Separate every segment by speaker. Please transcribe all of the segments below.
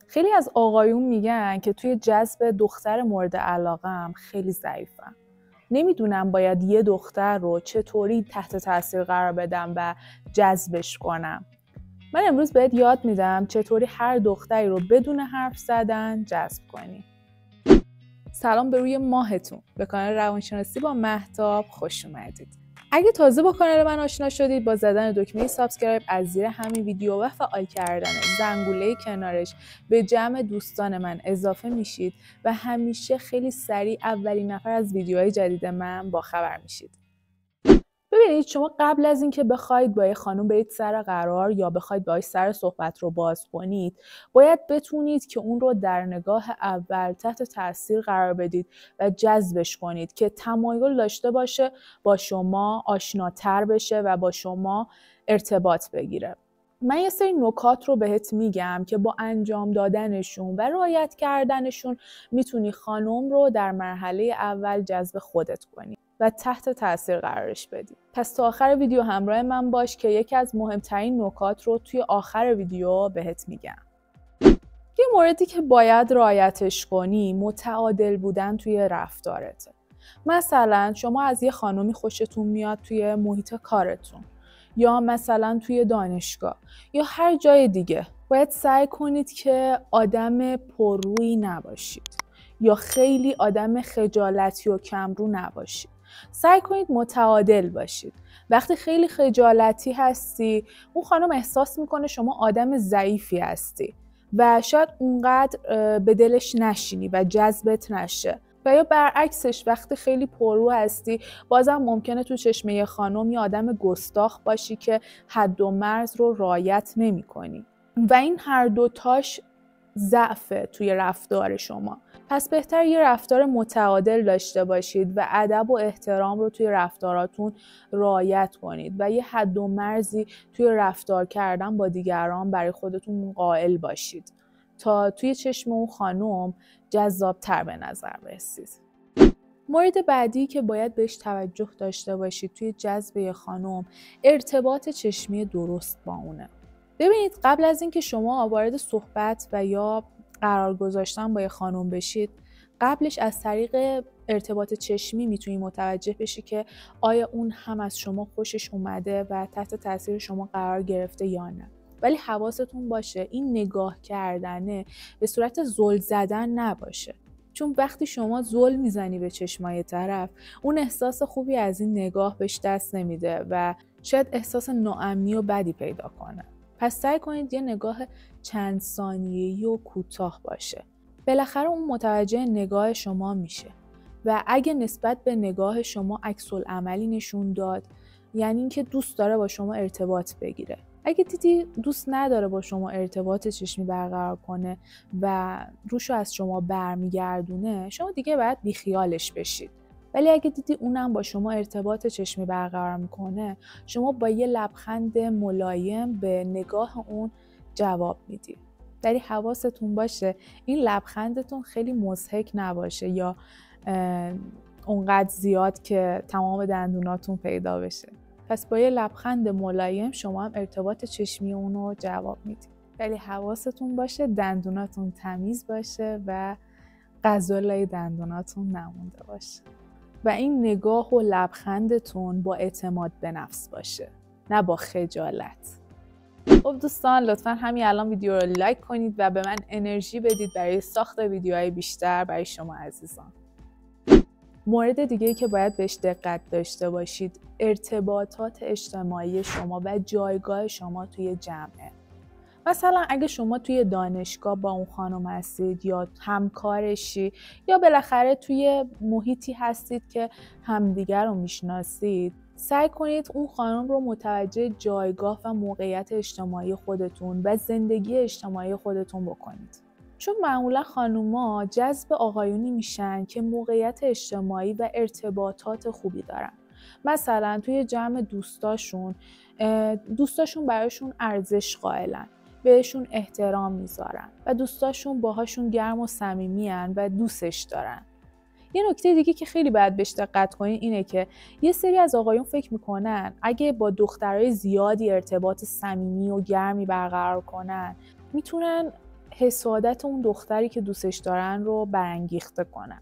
Speaker 1: خیلی از آقایون میگن که توی جذب دختر مورد علاقه‌ام خیلی ضعیفم. نمیدونم باید یه دختر رو چطوری تحت تاثیر قرار بدم و جذبش کنم. من امروز بهت یاد میدم چطوری هر دختری رو بدون حرف زدن جذب کنی. سلام به روی ماهتون. به کانال روانشناسی با مهتاب خوش اومدید. اگه تازه با کانال من آشنا شدید، با زدن دکمه سابسکرایب از زیر همین ویدیو و فعال کردن زنگوله کنارش به جمع دوستان من اضافه میشید و همیشه خیلی سریع اولین نفر از ویدیوهای جدید من با خبر میشید. ببینید، شما قبل از اینکه بخواید با یه خانم برید سر قرار یا بخواید باهاش سر صحبت رو باز کنید، باید بتونید که اون رو در نگاه اول تحت تاثیر قرار بدید و جذبش کنید که تمایل داشته باشه با شما آشناتر بشه و با شما ارتباط بگیره. من یه سری نکات رو بهت میگم که با انجام دادنشون و رعایت کردنشون میتونی خانم رو در مرحله اول جذب خودت کنی و تحت تاثیر قرارش بدی. پس تا آخر ویدیو همراه من باش که یکی از مهمترین نکات رو توی آخر ویدیو بهت میگم. یه موردی که باید رعایتش کنی متعادل بودن توی رفتارته. مثلا شما از یه خانمی خوشتون میاد توی محیط کارتون یا مثلا توی دانشگاه یا هر جای دیگه، باید سعی کنید که آدم پررویی نباشید یا خیلی آدم خجالتی و کمرو نباشید. سعی کنید متعادل باشید. وقتی خیلی خجالتی هستی، اون خانم احساس میکنه شما آدم ضعیفی هستی و شاید اونقدر به دلش نشینی و جذبت نشه. و یا برعکسش، وقتی خیلی پررو هستی، بازم ممکنه تو چشم یه خانم یه آدم گستاخ باشی که حد و مرز رو رعایت نمی‌کنی. و این هر دوتاش ضعفه توی رفتار شما. پس بهتر یه رفتار متعادل داشته باشید و ادب و احترام رو توی رفتاراتون رعایت کنید و یه حد و مرزی توی رفتار کردن با دیگران برای خودتون قائل باشید تا توی چشم اون خانم جذاب‌تر به نظر برسید. مورد بعدی که باید بهش توجه داشته باشید توی جذب یه خانم، ارتباط چشمی درست با اونه. ببینید، قبل از اینکه شما وارد صحبت و یا قرار گذاشتن با یه خانم بشید، قبلش از طریق ارتباط چشمی میتونی متوجه بشی که آیا اون هم از شما خوشش اومده و تحت تاثیر شما قرار گرفته یا نه. ولی حواستون باشه این نگاه کردنه به صورت زل زدن نباشه، چون وقتی شما زل میزنی به چشمای طرف، اون احساس خوبی از این نگاه بهش دست نمیده و شاید احساس ناامنی و بدی پیدا کنه. پس سعی کنید یه نگاه چند ثانیه‌ای و کوتاه باشه. بالاخره اون متوجه نگاه شما میشه و اگه نسبت به نگاه شما عکس‌العملی نشون داد، یعنی اینکه دوست داره با شما ارتباط بگیره. اگه دیدی دوست نداره با شما ارتباط چشمی برقرار کنه و روشو از شما برمیگردونه، شما دیگه باید بیخیالش بشید. ولی اگه دیدی اونم با شما ارتباط چشمی برقرار میکنه، شما با یه لبخند ملایم به نگاه اون جواب میدی. ولی حواستون باشه این لبخندتون خیلی مضحک نباشه یا اونقدر زیاد که تمام دندوناتون پیدا بشه. پس با یه لبخند ملایم شما هم ارتباط چشمی اونو جواب میدید. ولی حواستون باشه دندوناتون تمیز باشه و غذا لای دندوناتون نمونده باشه و این نگاه و لبخندتون با اعتماد به نفس باشه، نه با خجالت. خب دوستان، لطفاً همین الان ویدیو رو لایک کنید و به من انرژی بدید برای ساخت ویدیوهای بیشتر برای شما عزیزان. مورد دیگه‌ای که باید بهش دقت داشته باشید، ارتباطات اجتماعی شما و جایگاه شما توی جمعه. مثلا اگه شما توی دانشگاه با اون خانم هستید یا همکارشی یا بالاخره توی محیطی هستید که همدیگر رو میشناسید، سعی کنید اون خانم رو متوجه جایگاه و موقعیت اجتماعی خودتون و زندگی اجتماعی خودتون بکنید. چون معمولا خانوما جذب آقایونی میشن که موقعیت اجتماعی و ارتباطات خوبی دارن. مثلا توی جمع دوستاشون براشون ارزش قائلن، بهشون احترام میذارن و دوستاشون باهاشون گرم و صمیمی‌ان و دوستش دارن. یه نکته دیگه که خیلی باید بهش دقت کنین اینه که یه سری از آقایون فکر میکنن اگه با دخترای زیادی ارتباط صمیمی و گرمی برقرار کنن، میتونن حسادت اون دختری که دوستش دارن رو برانگیخته کنن.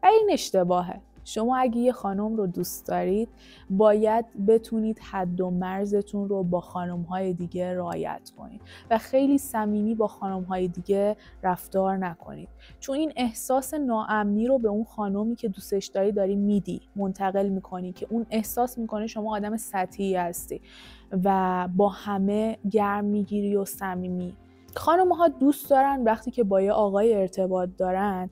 Speaker 1: و این اشتباهه. شما اگه یه خانم رو دوست دارید باید بتونید حد و مرزتون رو با خانم‌های دیگه رعایت کنید و خیلی صمیمی با خانم‌های دیگه رفتار نکنید، چون این احساس ناامنی رو به اون خانمی که دوستش داری میدی، منتقل میکنی که اون احساس میکنه شما آدم سطحی هستی و با همه گرم میگیری و صمیمی. خانم‌ها دوست دارن وقتی که با یه آقای ارتباط دارن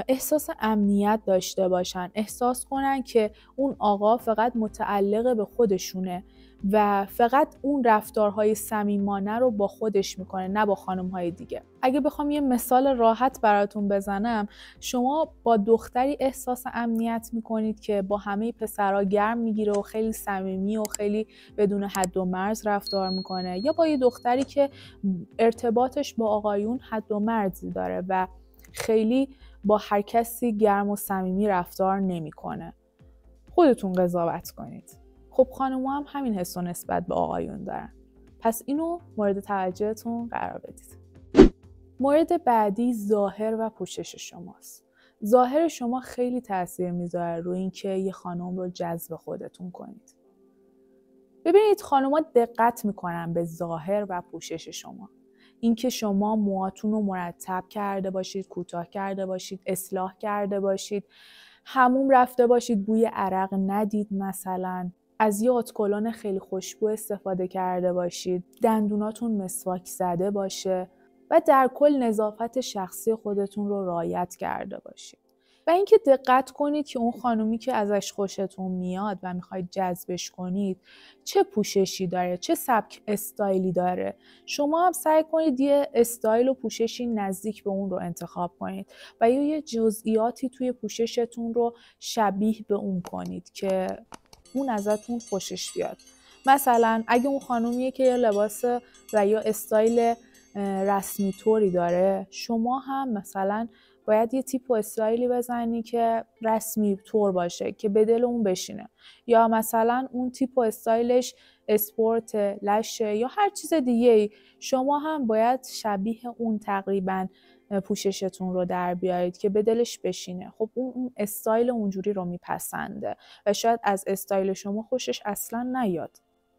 Speaker 1: احساس امنیت داشته باشن، احساس کنن که اون آقا فقط متعلق به خودشونه و فقط اون رفتارهای صمیمانه رو با خودش میکنه، نه با خانم‌های دیگه. اگه بخوام یه مثال راحت براتون بزنم، شما با دختری احساس امنیت میکنید که با همه پسرها گرم میگیره و خیلی صمیمی و خیلی بدون حد و مرز رفتار میکنه، یا با یه دختری که ارتباطش با آقایون حد و مرزی داره و خیلی با هر کسی گرم و صمیمی رفتار نمیکنه. خودتون قضاوت کنید. خب خانم‌ها هم همین حس و نسبت به آقایون دارن. پس اینو مورد توجهتون قرار بدید. مورد بعدی ظاهر و پوشش شماست. ظاهر شما خیلی تاثیر میذاره روی اینکه یه خانم رو جذب خودتون کنید. ببینید خانم‌ها دقت میکنن به ظاهر و پوشش شما. اینکه شما موهاتون رو مرتب کرده باشید، کوتاه کرده باشید، اصلاح کرده باشید، حموم رفته باشید، بوی عرق ندید، مثلا از یه اتکلون خیلی خوشبو استفاده کرده باشید، دندوناتون مسواک زده باشه و در کل نظافت شخصی خودتون رو رعایت کرده باشید. و اینکه دقت کنید که اون خانومی که ازش خوشتون میاد و میخواید جذبش کنید چه پوششی داره، چه سبک استایلی داره. شما هم سعی کنید یه استایل و پوششی نزدیک به اون رو انتخاب کنید و یا یه جزئیاتی توی پوششتون رو شبیه به اون کنید که اون ازتون خوشش بیاد. مثلا اگه اون خانومیه که یه لباس و یا استایل رسمی طوری داره، شما هم مثلا باید یه تیپ و استایلی بزنی که رسمی طور باشه که به دل اون بشینه، یا مثلا اون تیپ و استایلش اسپورت، لشه یا هر چیز دیگه. شما هم باید شبیه اون تقریبا پوششتون رو در بیارید که به دلش بشینه. خب اون استایل اونجوری رو میپسنده و شاید از استایل شما خوشش اصلا نیاد.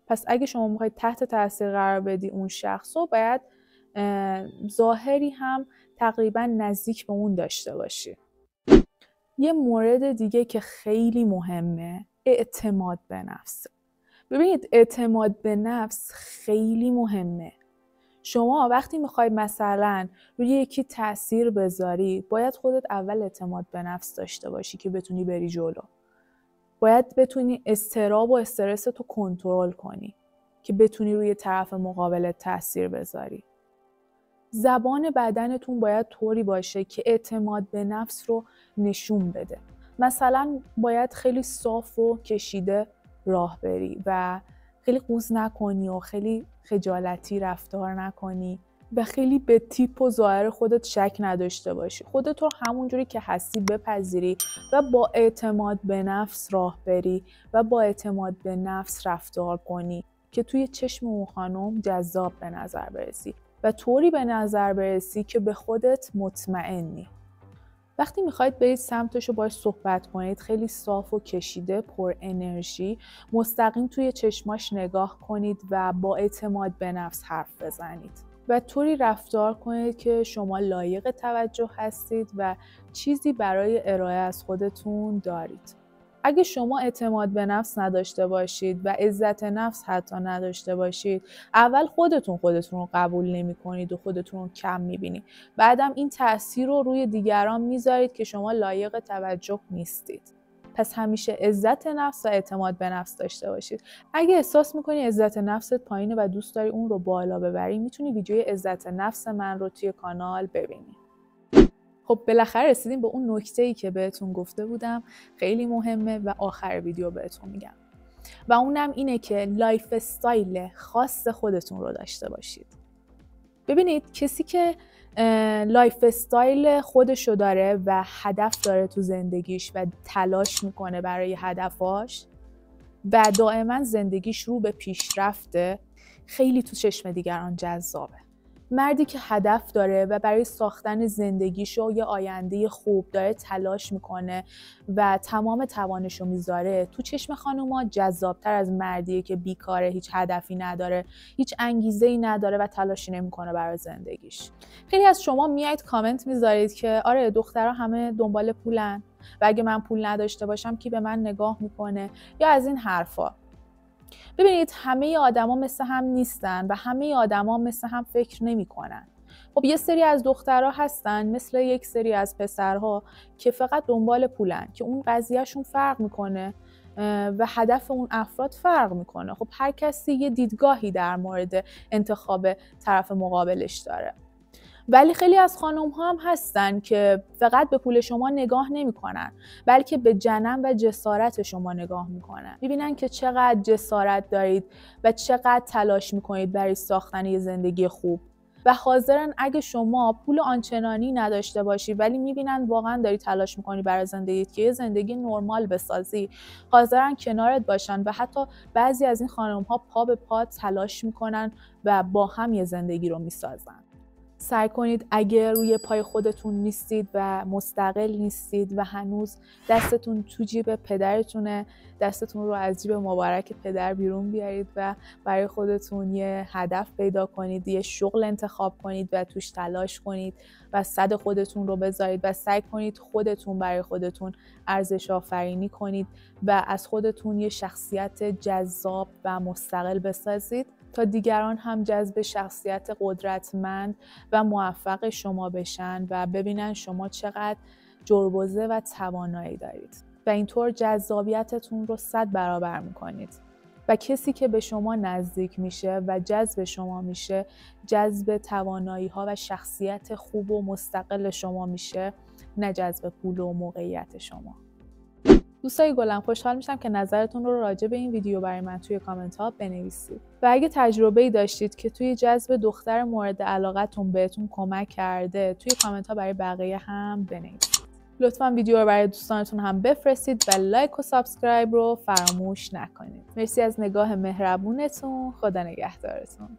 Speaker 1: پس اگه شما میخواید تحت تاثیر قرار بدی اون شخص رو، باید ظاهری هم تقریبا نزدیک به اون داشته باشی. یه مورد دیگه که خیلی مهمه اعتماد به نفس. ببینید اعتماد به نفس خیلی مهمه. شما وقتی میخوای مثلا روی یکی تأثیر بذاری، باید خودت اول اعتماد به نفس داشته باشی که بتونی بری جلو. باید بتونی اضطراب و استرس تو کنترل کنی که بتونی روی طرف مقابل تأثیر بذاری. زبان بدنتون باید طوری باشه که اعتماد به نفس رو نشون بده. مثلا باید خیلی صاف و کشیده راه بری و خیلی قوز نکنی و خیلی خجالتی رفتار نکنی و خیلی به تیپ و ظاهر خودت شک نداشته باشی. خودت رو همونجوری که هستی بپذیری و با اعتماد به نفس راه بری و با اعتماد به نفس رفتار کنی که توی چشم اون خانم جذاب به نظر برسی و طوری به نظر برسی که به خودت مطمئنی. وقتی میخواید برید سمتش رو باش صحبت کنید، خیلی صاف و کشیده، پر انرژی، مستقیم توی چشماش نگاه کنید و با اعتماد به نفس حرف بزنید و طوری رفتار کنید که شما لایق توجه هستید و چیزی برای ارائه از خودتون دارید. اگه شما اعتماد به نفس نداشته باشید و عزت نفس حتی نداشته باشید، اول خودتون رو قبول نمی کنید و خودتون رو کم می بینید. بعدم این تأثیر رو روی دیگران میذارید که شما لایق توجه نیستید. پس همیشه عزت نفس و اعتماد به نفس داشته باشید. اگه احساس میکنی عزت نفست پایینه و دوست داری اون رو بالا ببری، میتونی ویدیوی عزت نفس من رو توی کانال ببینی. خب بالاخره رسیدیم به اون نکته‌ای که بهتون گفته بودم خیلی مهمه و آخر ویدیو بهتون میگم، و اونم اینه که لایف استایل خاص خودتون رو داشته باشید. ببینید کسی که لایف استایل خودشو داره و هدف داره تو زندگیش و تلاش میکنه برای هدفاش و دائما زندگیش رو به پیشرفته، خیلی تو چشم دیگران جذابه. مردی که هدف داره و برای ساختن زندگیشو یه آینده خوب داره تلاش میکنه و تمام توانشو میذاره، تو چشم خانوما جذابتر از مردیه که بیکاره، هیچ هدفی نداره، هیچ انگیزه‌ای نداره و تلاشی نمیکنه برای زندگیش. خیلی از شما میایید کامنت میذارید که آره دخترها همه دنبال پولن و اگه من پول نداشته باشم کی به من نگاه میکنه، یا از این حرفا. ببینید همه آدما مثل هم نیستن و همه آدما مثل هم فکر نمی‌کنن. خب یه سری از دخترها هستن مثل یک سری از پسرها که فقط دنبال پولن، که اون قضیهشون فرق میکنه و هدف اون افراد فرق میکنه. خب هر کسی یه دیدگاهی در مورد انتخاب طرف مقابلش داره. ولی خیلی از خانم ها هم هستن که فقط به پول شما نگاه نمی کنن، بلکه به جنم و جسارت شما نگاه میکنن. میبینن که چقدر جسارت دارید و چقدر تلاش میکنید برای ساختن یه زندگی خوب و حاضرن اگه شما پول آنچنانی نداشته باشی ولی میبینن واقعا داری تلاش میکنی برای زندگیت که یه زندگی نرمال بسازی، حاضرن کنارت باشن و حتی بعضی از این خانم ها پا به پا تلاش میکنن و با هم یه زندگی رو میسازن. سعی کنید اگه روی پای خودتون نیستید و مستقل نیستید و هنوز دستتون تو جیب پدرتونه، دستتون رو از جیب مبارک پدر بیرون بیارید و برای خودتون یه هدف پیدا کنید، یه شغل انتخاب کنید و توش تلاش کنید و صد خودتون رو بذارید و سعی کنید خودتون برای خودتون ارزش آفرینی کنید و از خودتون یه شخصیت جذاب و مستقل بسازید تا دیگران هم جذب شخصیت قدرتمند و موفق شما بشن و ببینن شما چقدر جربوزه و توانایی دارید و اینطور جذابیتتون رو 100 برابر میکنید. و کسی که به شما نزدیک میشه و جذب شما میشه، جذب توانایی ها و شخصیت خوب و مستقل شما میشه، نه جذب پول و موقعیت شما. دوستای گلم، خوشحال میشم که نظرتون رو راجع به این ویدیو برای من توی کامنت ها بنویسید و اگه تجربه‌ای داشتید که توی جذب دختر مورد علاقتون بهتون کمک کرده، توی کامنت ها برای بقیه هم بنویسید. لطفاً ویدیو رو برای دوستانتون هم بفرستید و لایک و سابسکرایب رو فراموش نکنید. مرسی از نگاه مهربونتون. خدا نگهدارتون.